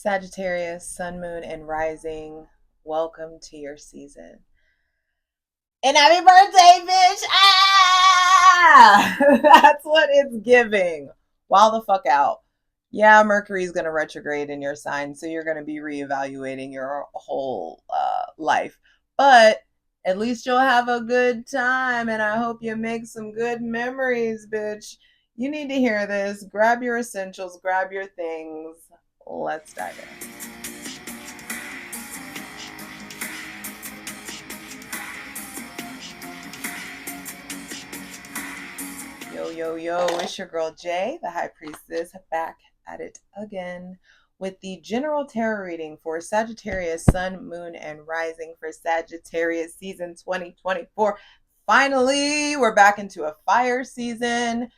Sagittarius, Sun, Moon, and Rising, welcome to your season. And happy birthday, bitch! Ah! That's what it's giving. Wild the fuck out. Yeah, Mercury's going to retrograde in your sign, so you're going to be reevaluating your whole life. But at least you'll have a good time, and I hope you make some good memories, bitch. You need to hear this. Grab your essentials, grab your things. Let's dive in. Yo, yo, yo, it's your girl Jay, the High Priestess, back at it again with the general tarot reading for Sagittarius, Sun, Moon, and Rising for Sagittarius season 2024. Finally, we're back into a fire season.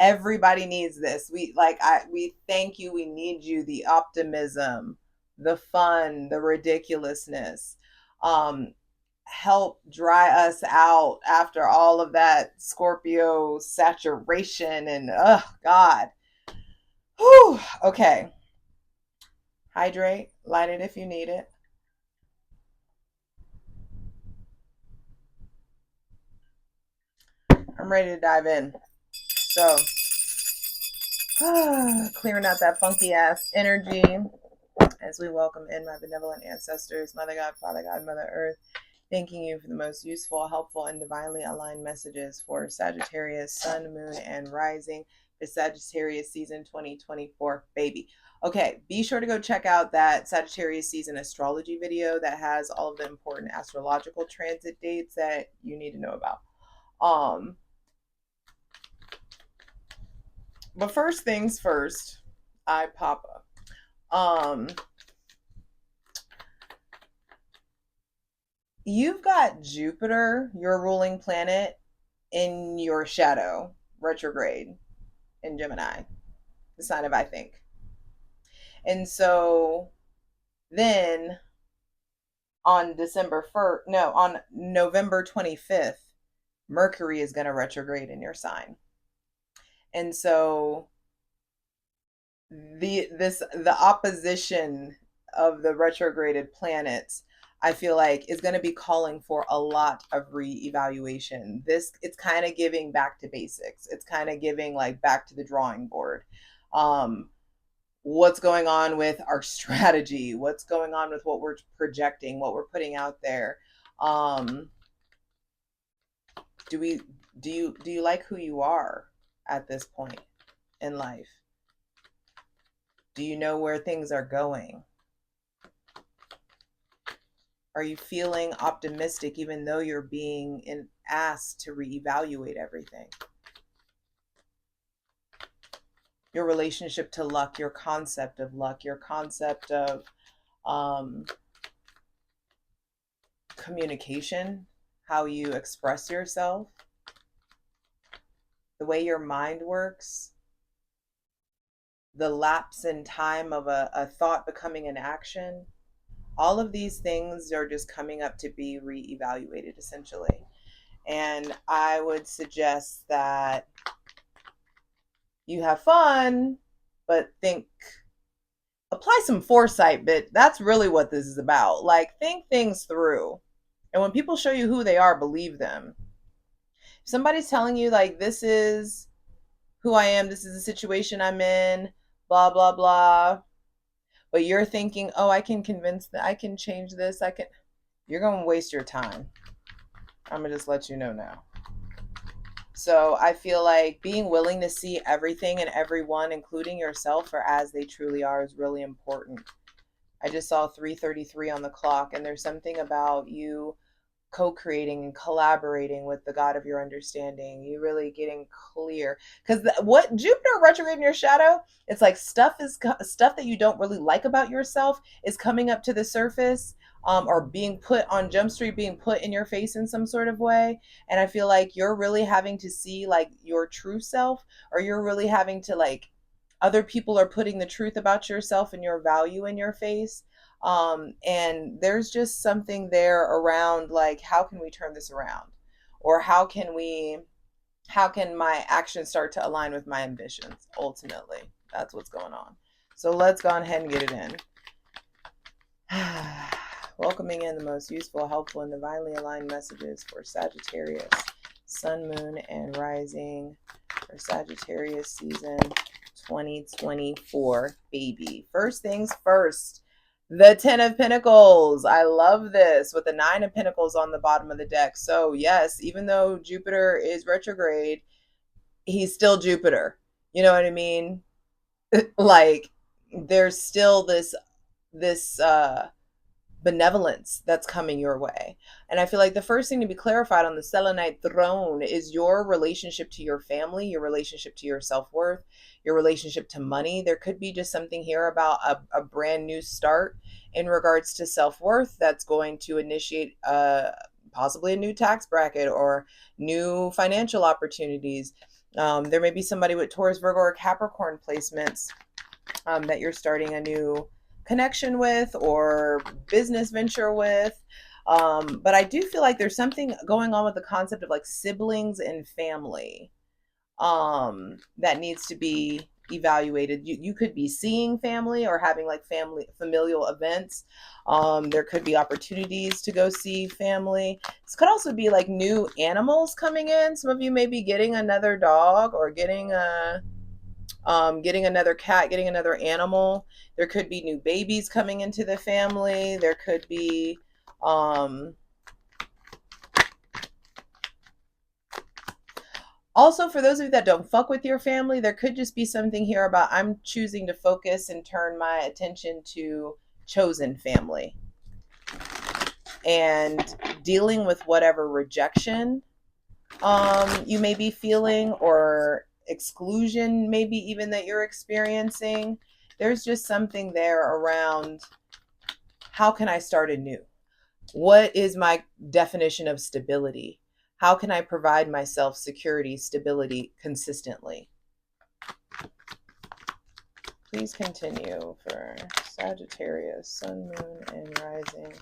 Everybody needs this. We thank you. We need you. The optimism, the fun, the ridiculousness. Help dry us out after all of that Scorpio saturation and oh God. Whew. Okay. Hydrate, light it if you need it. I'm ready to dive in. So clearing out that funky ass energy as we welcome in my benevolent ancestors, Mother God, Father God, Mother Earth. Thanking you for the most useful, helpful, and divinely aligned messages for Sagittarius, Sun, Moon, and Rising for Sagittarius season 2024, baby. Okay, be sure to go check out that Sagittarius season astrology video that has all of the important astrological transit dates that you need to know about. But first things first, Papa. You've got Jupiter, your ruling planet, in your shadow, retrograde in Gemini, the sign of I think. And so then on November 25th, Mercury is going to retrograde in your sign. And so the opposition of the retrograded planets, I feel like, is going to be calling for a lot of reevaluation. It's kind of giving back to basics. It's kind of giving like back to the drawing board. What's going on with our strategy? What's going on with what we're projecting, what we're putting out there? Do you like who you are at this point in life? Do you know where things are going? Are you feeling optimistic even though you're being asked to reevaluate everything? Your relationship to luck, your concept of luck, your concept of communication, how you express yourself, the way your mind works, the lapse in time of a thought becoming an action. All of these things are just coming up to be reevaluated, essentially. And I would suggest that you have fun, but apply some foresight, but that's really what this is about. Like, think things through. And when people show you who they are, believe them. If somebody's telling you, like, this is who I am, this is the situation I'm in, blah, blah, blah, but you're thinking, oh, I can convince that I can change this, you're going to waste your time. I'm going to just let you know now. So I feel like being willing to see everything and everyone, including yourself, for as they truly are is really important. I just saw 3:33 on the clock, and there's something about you co-creating and collaborating with the God of your understanding. You really getting clear, because what Jupiter retrograde in your shadow, it's like stuff that you don't really like about yourself is coming up to the surface, or being put on Jump Street, being put in your face in some sort of way. And I feel like you're really having to see like your true self, or you're really having to like, other people are putting the truth about yourself and your value in your face. And there's just something there around like, how can we turn this around? Or how can my actions start to align with my ambitions? Ultimately, that's what's going on. So let's go ahead and get it in. welcoming in the most useful, helpful, and divinely aligned messages for Sagittarius, Sun, Moon, and Rising for Sagittarius season 2024, baby. First things first, the 10 of Pentacles. I love this with the 9 of Pentacles on the bottom of the deck. So yes, even though Jupiter is retrograde, he's still Jupiter. You know what I mean? Like there's still this benevolence that's coming your way. And I feel like the first thing to be clarified on the Selenite throne is your relationship to your family, your relationship to your self-worth, your relationship to money. There could be just something here about a brand new start in regards to self-worth that's going to initiate possibly a new tax bracket or new financial opportunities. There may be somebody with Taurus, Virgo, or Capricorn placements that you're starting a new connection with or business venture with. But I do feel like there's something going on with the concept of like siblings and family that needs to be evaluated. You could be seeing family or having like familial events. There could be opportunities to go see family. This could also be like new animals coming in. Some of you may be getting another dog or getting another cat, getting another animal. There could be new babies coming into the family. There could be also, for those of you that don't fuck with your family, there could just be something here about I'm choosing to focus and turn my attention to chosen family and dealing with whatever rejection you may be feeling or exclusion maybe even that you're experiencing. There's just something there around how can I start anew? What is my definition of stability? How can I provide myself security, stability consistently? Please continue for Sagittarius, Sun, Moon, and Rising.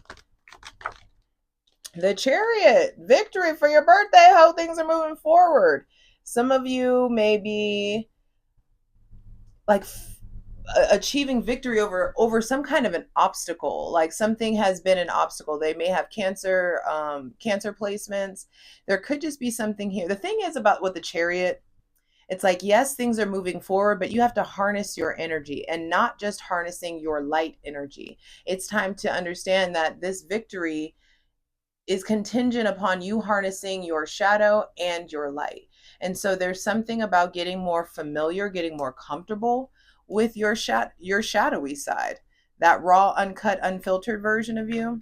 The Chariot, victory for your birthday. How things are moving forward. Some of you may be like achieving victory over some kind of an obstacle. Like something has been an obstacle. They may have cancer placements. There could just be something here. The thing is about with the Chariot, it's like, yes, things are moving forward, but you have to harness your energy and not just harnessing your light energy. It's time to understand that this victory is contingent upon you harnessing your shadow and your light. And so there's something about getting more familiar, getting more comfortable with your shadowy side, that raw, uncut, unfiltered version of you.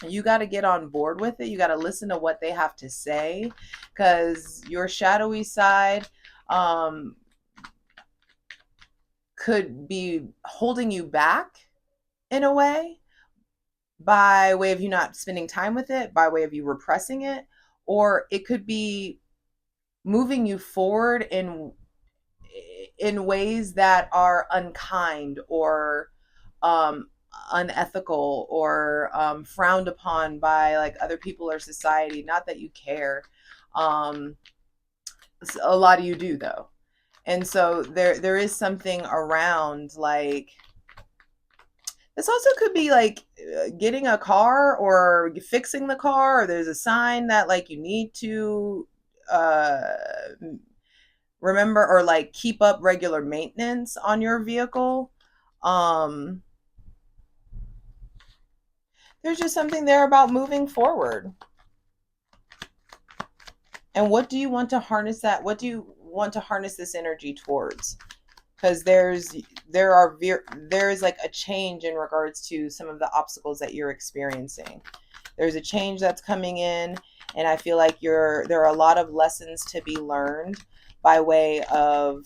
You got to get on board with it. You got to listen to what they have to say, because your shadowy side could be holding you back in a way, by way of you not spending time with it, by way of you repressing it, or it could be moving you forward in ways that are unkind or unethical or frowned upon by like other people or society. Not that you care. A lot of you do though. And so there is something around like, this also could be like getting a car or fixing the car, or there's a sign that like you need to remember or like keep up regular maintenance on your vehicle. There's just something there about moving forward. And what do you want to harness that? What do you want to harness this energy towards? Because there is like a change in regards to some of the obstacles that you're experiencing. There's a change that's coming in, and I feel like there are a lot of lessons to be learned by way of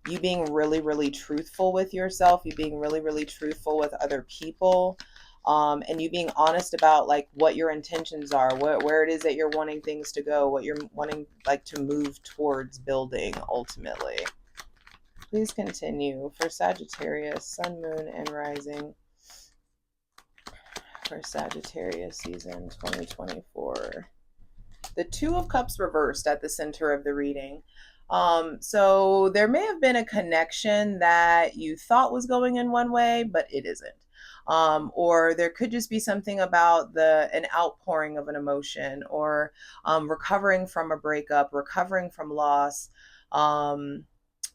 you being really, really truthful with yourself, you being really, really truthful with other people, and you being honest about like what your intentions are, where it is that you're wanting things to go, what you're wanting like to move towards building ultimately. Please continue for Sagittarius, Sun, Moon, and Rising for Sagittarius season 2024. The Two of Cups reversed at the center of the reading. So there may have been a connection that you thought was going in one way, but it isn't. Or there could just be something about an outpouring of an emotion, or recovering from a breakup, recovering from loss.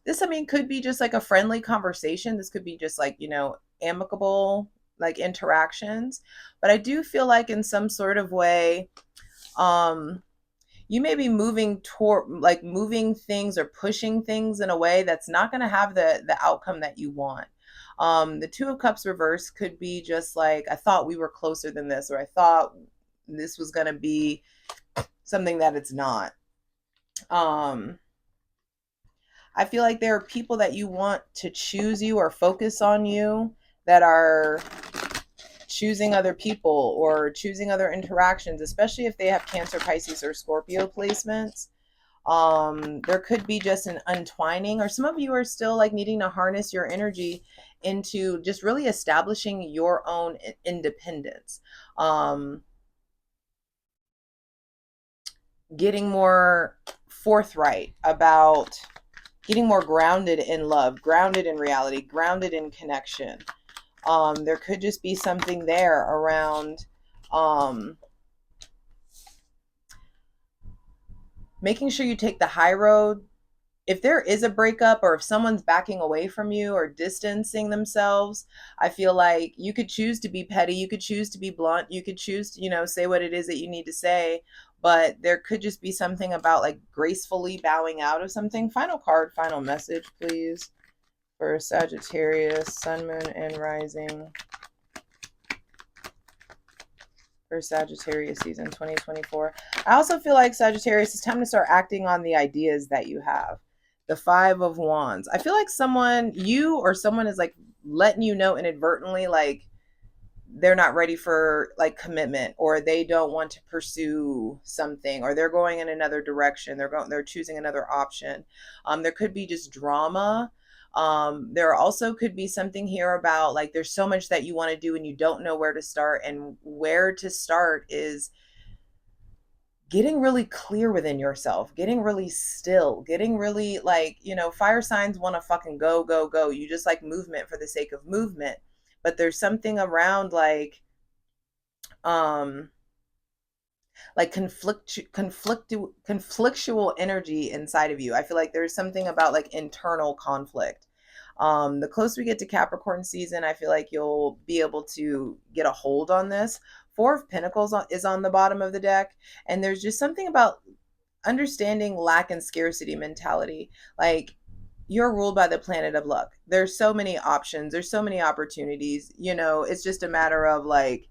This, I mean, could be just like a friendly conversation. This could be just like, amicable like interactions. But I do feel like in some sort of way, um, you may be moving toward like moving things or pushing things in a way that's not going to have the outcome that you want. The Two of Cups reverse could be just like, I thought we were closer than this, or I thought this was going to be something that it's not. I feel like there are people that you want to choose you or focus on you that are choosing other people or choosing other interactions, especially if they have Cancer, Pisces, or Scorpio placements. There could be just an untwining, or some of you are still like needing to harness your energy into just really establishing your own independence. Getting more forthright about getting more grounded in love, grounded in reality, grounded in connection. There could just be something there around making sure you take the high road. If there is a breakup, or if someone's backing away from you or distancing themselves, I feel like you could choose to be petty, you could choose to be blunt, you could choose to, say what it is that you need to say, but there could just be something about like gracefully bowing out of something. Final card, final message, please, for Sagittarius, Sun, Moon, and Rising. For Sagittarius season 2024. I also feel like Sagittarius, it's time to start acting on the ideas that you have. The Five of Wands. I feel like you or someone is like letting you know inadvertently, like they're not ready for like commitment, or they don't want to pursue something, or they're going in another direction. They're choosing another option. There could be just drama. There also could be something here about like there's so much that you want to do and you don't know where to start, and where to start is getting really clear within yourself, getting really still, getting really like, fire signs want to fucking go, go, go. You just like movement for the sake of movement. But there's something around um like conflictual energy inside of you. I feel like there's something about like internal conflict. The closer we get to Capricorn season, I feel like you'll be able to get a hold on this. Four of Pentacles is on the bottom of the deck, and there's just something about understanding lack and scarcity mentality. Like, you're ruled by the planet of luck. There's so many options, there's so many opportunities. It's just a matter of like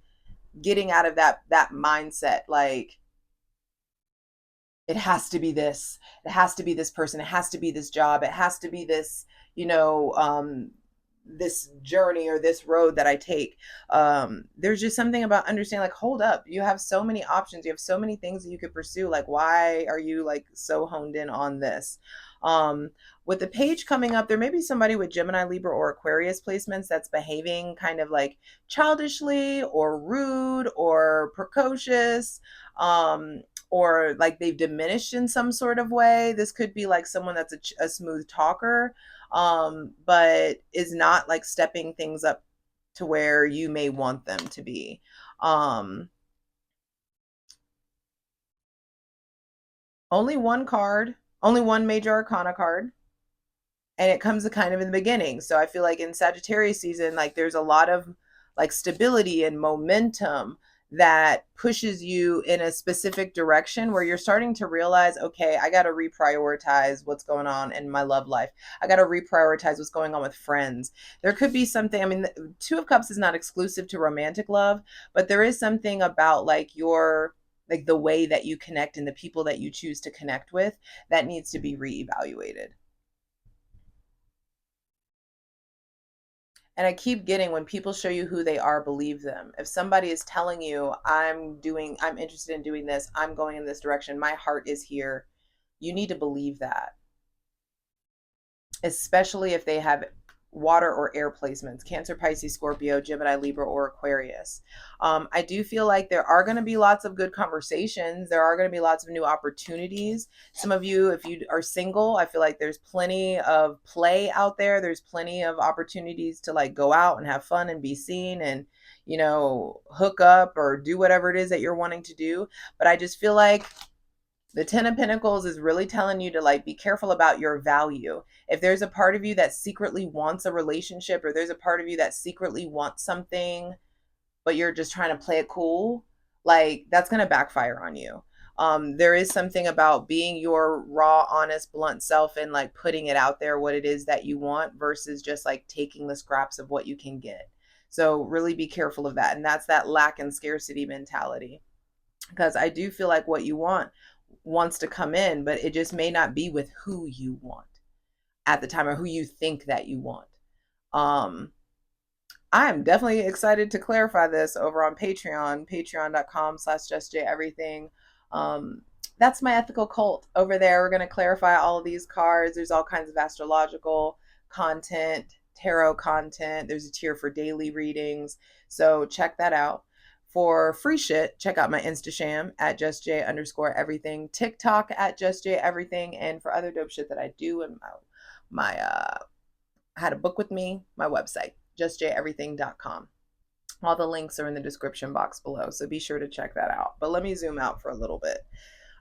getting out of that mindset, like it has to be this, it has to be this person, it has to be this job, it has to be this, this journey or this road that I take. There's just something about understanding, like, hold up, you have so many options, you have so many things that you could pursue. Like, why are you like so honed in on this? With the page coming up, there may be somebody with Gemini, Libra, or Aquarius placements that's behaving kind of like childishly or rude or precocious, or like they've diminished in some sort of way. This could be like someone that's a smooth talker, but is not like stepping things up to where you may want them to be. Only one card, only one major arcana card, and it comes kind of in the beginning. So I feel like in Sagittarius season, like there's a lot of like stability and momentum that pushes you in a specific direction, where you're starting to realize, okay, I got to reprioritize what's going on in my love life. I got to reprioritize what's going on with friends. There could be something, I mean, the Two of Cups is not exclusive to romantic love, but there is something about like like the way that you connect and the people that you choose to connect with that needs to be reevaluated. And I keep getting, when people show you who they are, believe them. If somebody is telling you, I'm interested in doing this, I'm going in this direction, my heart is here, you need to believe that. Especially if they have water or air placements, Cancer, Pisces, Scorpio, Gemini, Libra, or Aquarius. I do feel like there are going to be lots of good conversations. There are going to be lots of new opportunities. Some of you, if you are single, I feel like there's plenty of play out there. There's plenty of opportunities to like go out and have fun and be seen and, you know, hook up or do whatever it is that you're wanting to do. But I just feel like the 10 of Pentacles is really telling you to like be careful about your value. If there's a part of you that secretly wants a relationship, or there's a part of you that secretly wants something, but you're just trying to play it cool, like that's going to backfire on you. There is something about being your raw, honest, blunt self and like putting it out there, what it is that you want, versus just like taking the scraps of what you can get. So really be careful of that. And that's that lack and scarcity mentality. Because I do feel like what you want wants to come in, but it just may not be with who you want at the time or who you think that you want. I'm definitely excited to clarify this over on Patreon, patreon.com/JustJEverything. That's my ethical cult over there. We're going to clarify all of these cards. There's all kinds of astrological content, tarot content. There's a tier for daily readings. So check that out. For free shit, check out my Instasham at JustJ_everything, TikTok at JustJEverything, and for other dope shit that I do and my how to book with me, my website, JustJEverything.com. All the links are in the description box below, so be sure to check that out. But let me zoom out for a little bit.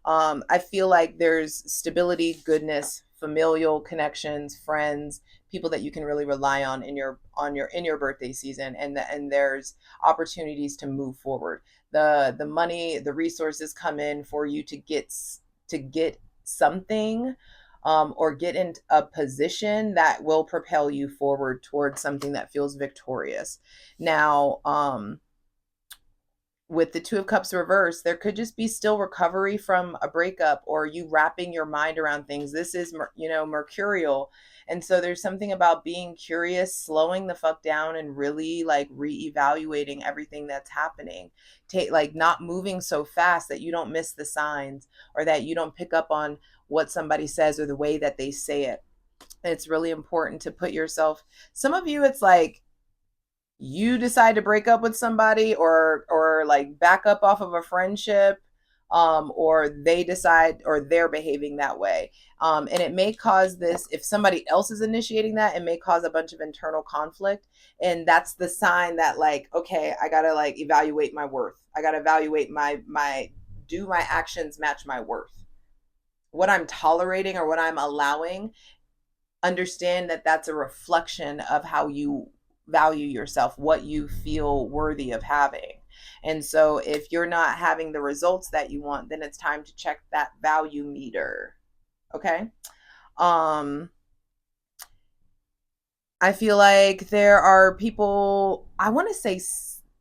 I feel like there's stability, goodness, familial connections, friends, people that you can really rely on in your birthday season, and there's opportunities to move forward. The money, the resources come in for you to get something, or get in a position that will propel you forward towards something that feels victorious. Now, with the Two of Cups reversed, there could just be still recovery from a breakup, or you wrapping your mind around things. This is, you know, mercurial. And so there's something about being curious, slowing the fuck down, and really like reevaluating everything that's happening. Like not moving so fast that you don't miss the signs, or that you don't pick up on what somebody says or the way that they say it. It's really important to put yourself, some of you, it's like, you decide to break up with somebody, or like back up off of a friendship, or they decide, or they're behaving that way, and it may cause this, if somebody else is initiating that, it may cause a bunch of internal conflict. And that's the sign that like, okay, I gotta like evaluate my worth. I gotta evaluate do my actions match my worth? What I'm tolerating or what I'm allowing, understand that that's a reflection of how you value yourself, what you feel worthy of having. And so if you're not having the results that you want, then it's time to check that value meter. Okay. I feel like there are people, I want to say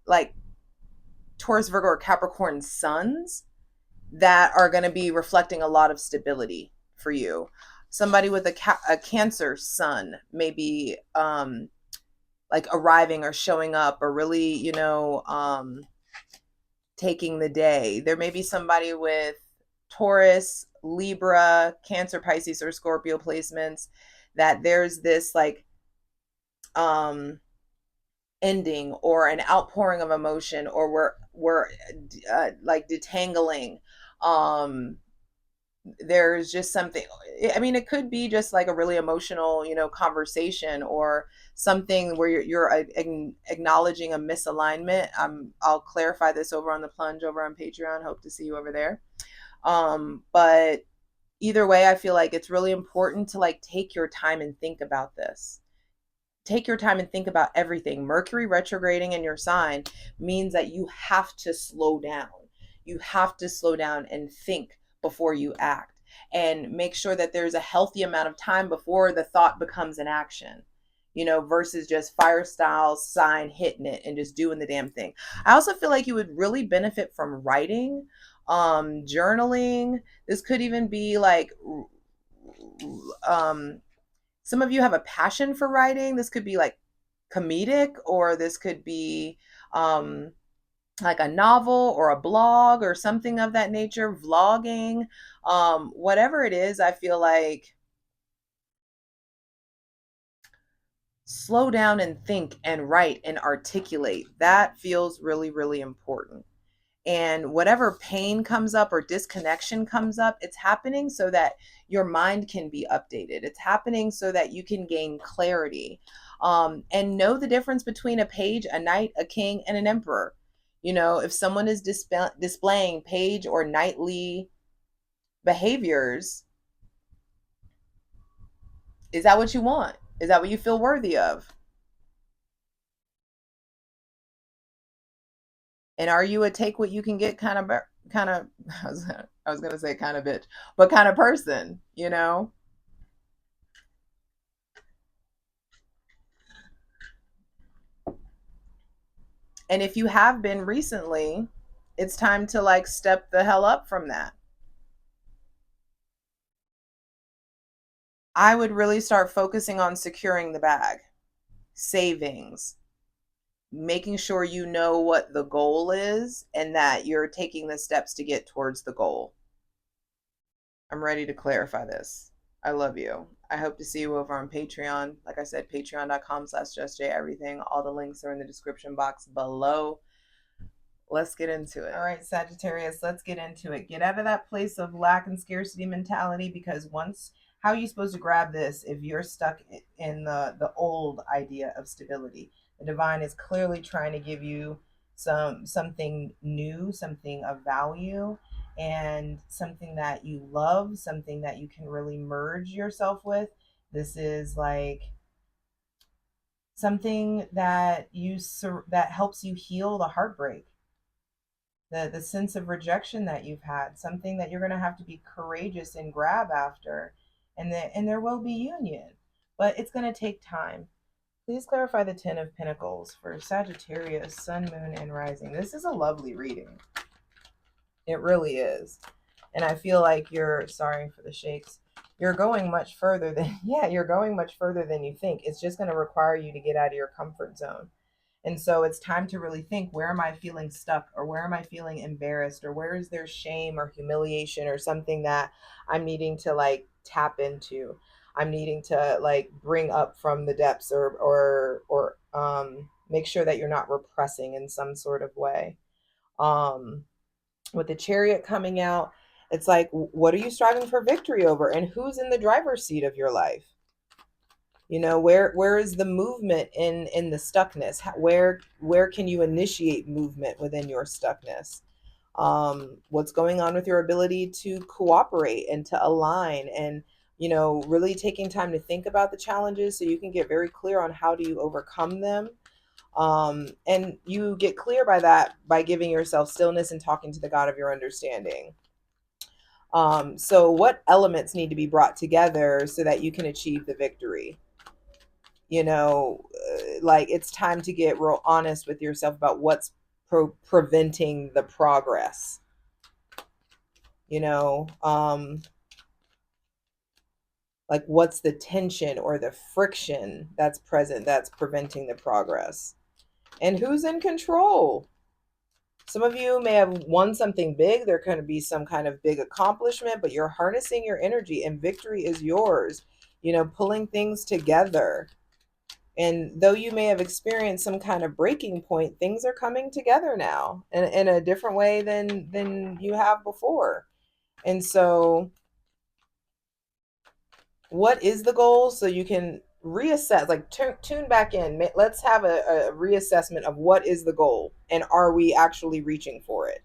like Taurus, Virgo, or Capricorn suns that are going to be reflecting a lot of stability for you. Somebody with a Cancer sun may be like arriving or showing up, or really, you know, taking the day. There may be somebody with Taurus, Libra, Cancer, Pisces, or Scorpio placements, that there's this like ending or an outpouring of emotion, or we're like detangling. There's just something, I mean, it could be just like a really emotional, you know, conversation, or something where you're acknowledging a misalignment. I'll clarify this over on the plunge over on Patreon. Hope to see you over there. But either way, I feel like it's really important to like take your time and think about this. Take your time and think about everything. Mercury retrograding in your sign means that you have to slow down. You have to slow down and think before you act, and make sure that there's a healthy amount of time before the thought becomes an action, you know, versus just fire style sign hitting it and just doing the damn thing. I also feel like you would really benefit from writing, journaling. This could even be like, some of you have a passion for writing. This could be like comedic, or this could be like a novel or a blog or something of that nature, vlogging, whatever it is. I feel like slow down and think and write and articulate. That feels really, really important. And whatever pain comes up or disconnection comes up, it's happening so that your mind can be updated. It's happening so that you can gain clarity, and know the difference between a page, a knight, a king, and an emperor. You know, if someone is displaying page or knightly behaviors, is that what you want? Is that what you feel worthy of? And are you a take what you can get kind of I was gonna say kind of bitch, but kind of person, you know? And if you have been recently, it's time to like step the hell up from that. I would really start focusing on securing the bag, savings, making sure you know what the goal is and that you're taking the steps to get towards the goal. I'm ready to clarify this. I love you. I hope to see you over on Patreon. Like I said, patreon.com/JustJEverything. All the links are in the description box below. Let's get into it. All right, Sagittarius, let's get into it. Get out of that place of lack and scarcity mentality, because once, how are you supposed to grab this if you're stuck in the old idea of stability? The divine is clearly trying to give you something new, something of value, and something that you love, something that you can really merge yourself with. This is like something that that helps you heal the heartbreak, the sense of rejection that you've had, something that you're going to have to be courageous and grab after, and there will be union, but it's going to take time. Please clarify the 10 of Pentacles for Sagittarius, Sun, Moon, and Rising. This is a lovely reading. It really is. And I feel like you're, sorry for the shakes, you're going much further than, yeah, you're going much further than you think. It's just going to require you to get out of your comfort zone. And so it's time to really think, where am I feeling stuck, or where am I feeling embarrassed, or where is there shame or humiliation or something that I'm needing to like tap into? I'm needing to like bring up from the depths, or make sure that you're not repressing in some sort of way. Um with the Chariot coming out, it's like, what are you striving for victory over, and who's in the driver's seat of your life? You know, where is the movement in the stuckness? Where can you initiate movement within your stuckness? What's going on with your ability to cooperate and to align, and you know, really taking time to think about the challenges so you can get very clear on how do you overcome them. And you get clear by that by giving yourself stillness and talking to the God of your understanding. So what elements need to be brought together so that you can achieve the victory? You know, like it's time to get real honest with yourself about what's preventing the progress. You know, like what's the tension or the friction that's present that's preventing the progress, and who's in control? Some of you may have won something big. There could be some kind of big accomplishment, but you're harnessing your energy and victory is yours. You know, pulling things together. And though you may have experienced some kind of breaking point, things are coming together now in a different way than you have before. And so what is the goal, so you can reassess, like tune back in. Let's have a reassessment of what is the goal, and are we actually reaching for it?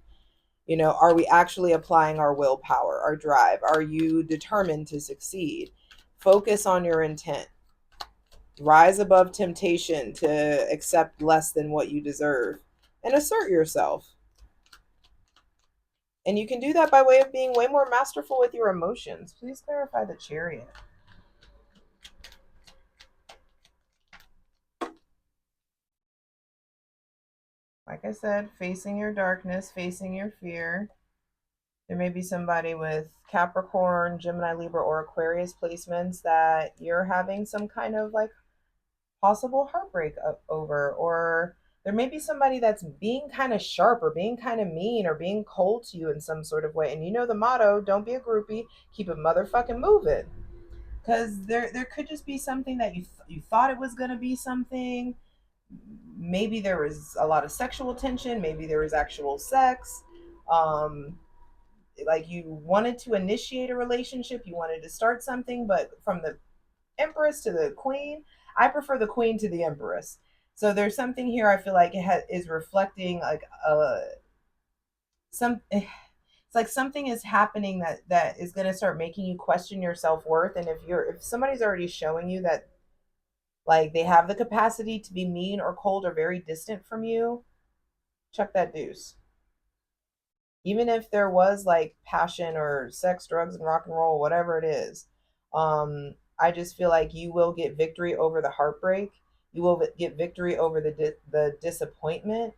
You know, are we actually applying our willpower, our drive? Are you determined to succeed? Focus on your intent. Rise above temptation to accept less than what you deserve, and assert yourself. And you can do that by way of being way more masterful with your emotions. Please clarify the Chariot. Like I said, facing your darkness, facing your fear. There may be somebody with Capricorn, Gemini, Libra, or Aquarius placements that you're having some kind of like possible heartbreak over, or there may be somebody that's being kind of sharp or being kind of mean or being cold to you in some sort of way. And you know the motto, don't be a groupie, keep it motherfucking moving. because there could just be something that you thought it was going to be something. Maybe there was a lot of sexual tension, maybe there was actual sex. um like you wanted to initiate a relationship, you wanted to start something, but from the empress to the queen, I prefer the queen to the empress. So there's something here I feel like is reflecting like some it's like something is happening that is going to start making you question your self-worth. And if somebody's already showing you that like they have the capacity to be mean or cold or very distant from you, check that deuce. Even if there was like passion or sex, drugs, and rock and roll, whatever it is, I just feel like you will get victory over the heartbreak. You will get victory over the disappointment.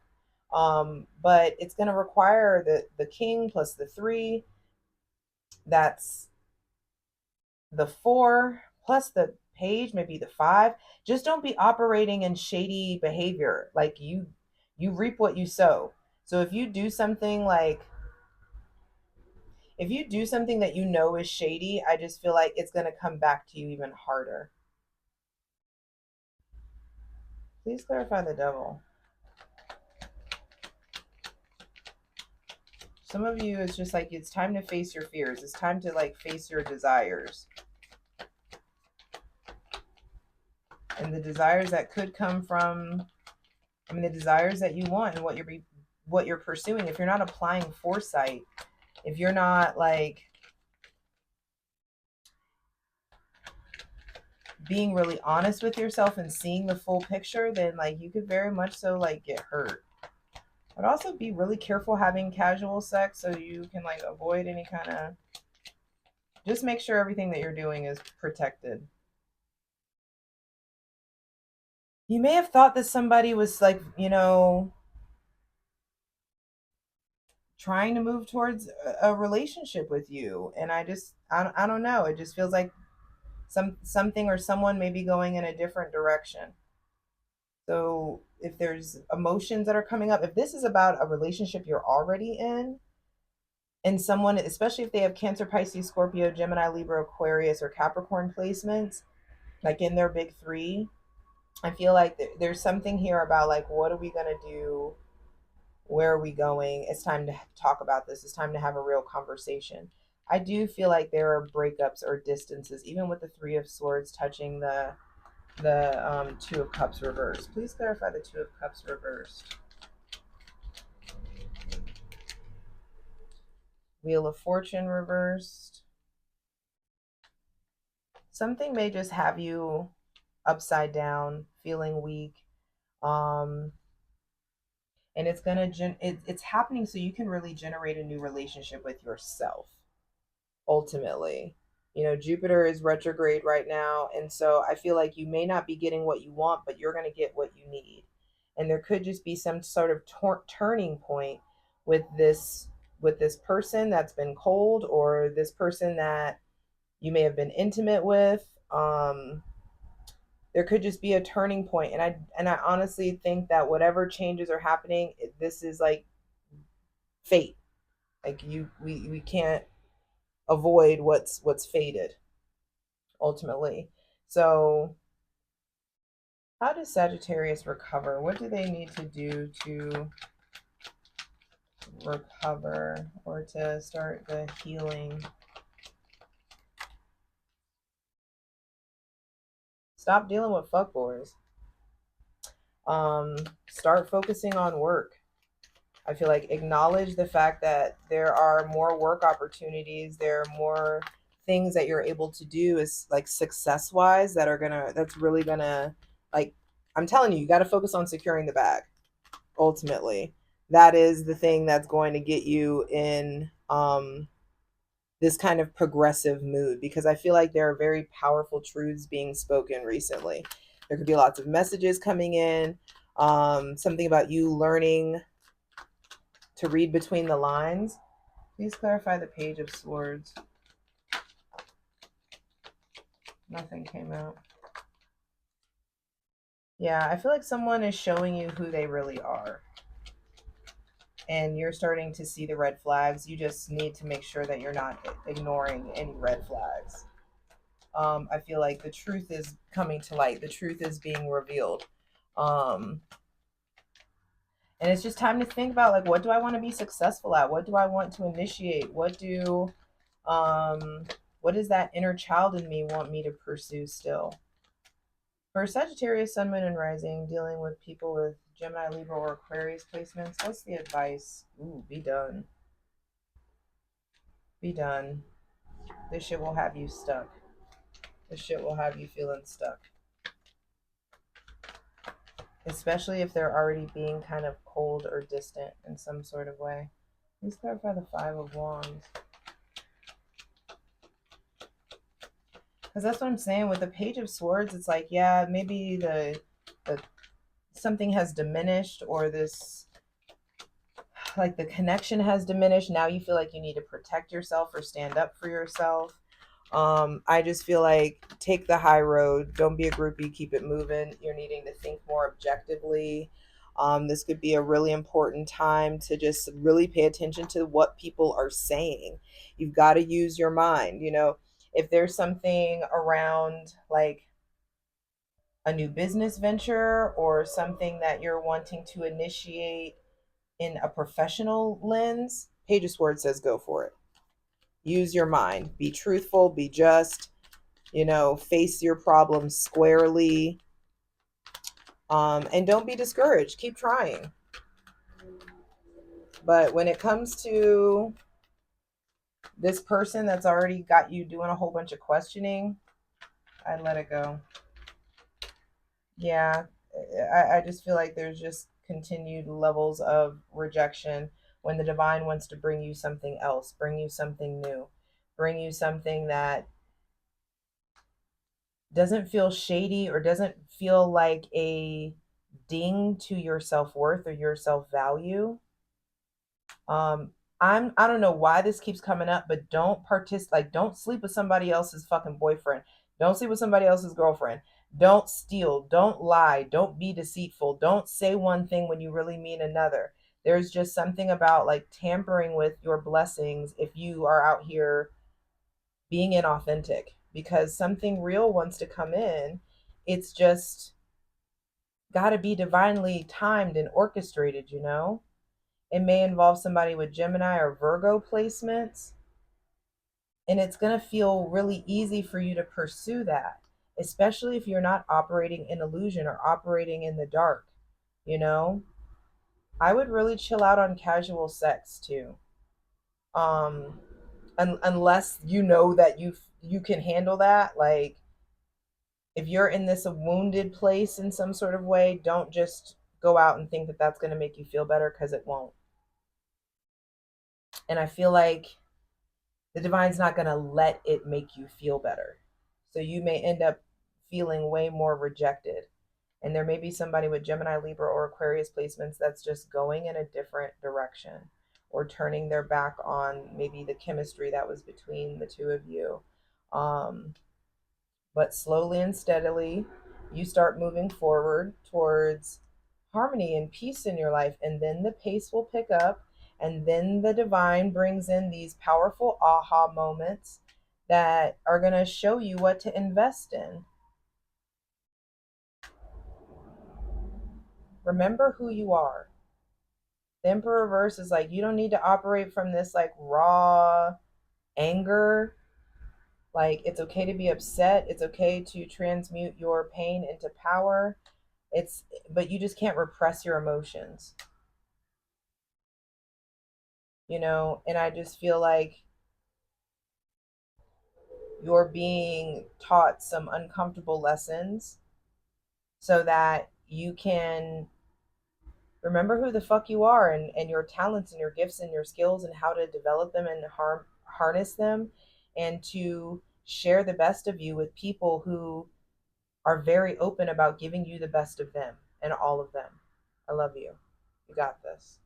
But it's going to require the king plus the three. That's the four plus the page, maybe the five. Just don't be operating in shady behavior. Like you reap what you sow. So if you do something that you know is shady, I just feel like it's going to come back to you even harder. Please clarify the devil. Some of you, it's just like it's time to face your fears. It's time to like face your desires. And the desires that could come from, I mean, the desires that you want and what you're pursuing. If you're not applying foresight, if you're not like being really honest with yourself and seeing the full picture, then like you could very much so like get hurt. But also be really careful having casual sex so you can like avoid any kind of, just make sure everything that you're doing is protected. You may have thought that somebody was like, trying to move towards a relationship with you, and I don't know, it just feels like something or someone may be going in a different direction. So if there's emotions that are coming up, if this is about a relationship you're already in, and someone, especially if they have Cancer, Pisces, Scorpio, Gemini, Libra, Aquarius, or Capricorn placements, like in their big three, I feel like there's something here about like, what are we going to do? Where are we going? It's time to talk about this. It's time to have a real conversation. I do feel like there are breakups or distances, even with the Three of Swords touching the Two of Cups reversed. Please clarify the Two of Cups reversed. Wheel of Fortune reversed. Something may just have you upside down, feeling weak. Um, and it's happening so you can really generate a new relationship with yourself ultimately. Jupiter is retrograde right now, and so I feel like you may not be getting what you want, but you're going to get what you need. And there could just be some sort of turning point with this person that's been cold, or this person that you may have been intimate with. There could just be a turning point, and I honestly think that whatever changes are happening, this is like fate. Like we can't avoid what's fated ultimately. So how does Sagittarius recover? What do they need to do to recover or to start the healing? Stop dealing with fuckboys. Start focusing on work. I feel like acknowledge the fact that there are more work opportunities, there are more things that you're able to do is like success wise that's really gonna, like, I'm telling you, you got to focus on securing the bag. Ultimately, that is the thing that's going to get you in this kind of progressive mood, because I feel like there are very powerful truths being spoken recently. There could be lots of messages coming in, something about you learning to read between the lines. Please clarify the Page of Swords. Nothing came out. Yeah, I feel like someone is showing you who they really are. And you're starting to see the red flags. You just need to make sure that you're not ignoring any red flags. I feel like the truth is coming to light. The truth is being revealed. Um, and it's just time to think about, like, what do I want to be successful at? What do I want to initiate? Um, what does that inner child in me want me to pursue still? For Sagittarius, Sun, Moon, and Rising, dealing with people with Gemini, Libra, or Aquarius placements, what's the advice? Ooh, be done. Be done. This shit will have you stuck. This shit will have you feeling stuck. Especially if they're already being kind of cold or distant in some sort of way. Let's clarify the Five of Wands. Because that's what I'm saying with the Page of Swords. It's like, yeah, maybe the something has diminished, or this, like, the connection has diminished. Now you feel like you need to protect yourself or stand up for yourself. I just feel like take the high road. Don't be a groupie. Keep it moving. You're needing to think more objectively. This could be a really important time to just really pay attention to what people are saying. You've got to use your mind. You know, if there's something around, like a new business venture or something that you're wanting to initiate in a professional lens, Page of Swords says go for it. Use your mind. Be truthful. Be just. You know, face your problems squarely. And don't be discouraged. Keep trying. But when it comes to this person that's already got you doing a whole bunch of questioning, I let it go. Yeah, I just feel like there's just continued levels of rejection when the divine wants to bring you something else, bring you something new, bring you something that doesn't feel shady or doesn't feel like a ding to your self-worth or your self-value. um I don't know why this keeps coming up, but don't sleep with somebody else's fucking boyfriend. Don't sleep with somebody else's girlfriend. Don't steal, don't lie, don't be deceitful, don't say one thing when you really mean another. There's just something about, like, tampering with your blessings if you are out here being inauthentic, because something real wants to come in. It's just got to be divinely timed and orchestrated, you know? It may involve somebody with Gemini or Virgo placements, and it's going to feel really easy for you to pursue that, especially if you're not operating in illusion or operating in the dark, you know? I would really chill out on casual sex too. Um unless you know that you can handle that. Like, if you're in this wounded place in some sort of way, don't just go out and think that that's going to make you feel better, because it won't. And I feel like the divine's not going to let it make you feel better. So you may end up feeling way more rejected. And there may be somebody with Gemini, Libra, or Aquarius placements that's just going in a different direction, or turning their back on maybe the chemistry that was between the two of you. But slowly and steadily, you start moving forward towards harmony and peace in your life. And then the pace will pick up. And then the divine brings in these powerful aha moments that are going to show you what to invest in. Remember who you are. The Emperor reverse is like, you don't need to operate from this, like, raw anger. Like, it's okay to be upset. It's okay to transmute your pain into power. But you just can't repress your emotions, you know? And I just feel like you're being taught some uncomfortable lessons so that you can remember who the fuck you are, and your talents and your gifts and your skills, and how to develop them and harness them, and to share the best of you with people who are very open about giving you the best of them and all of them. I love you. You got this.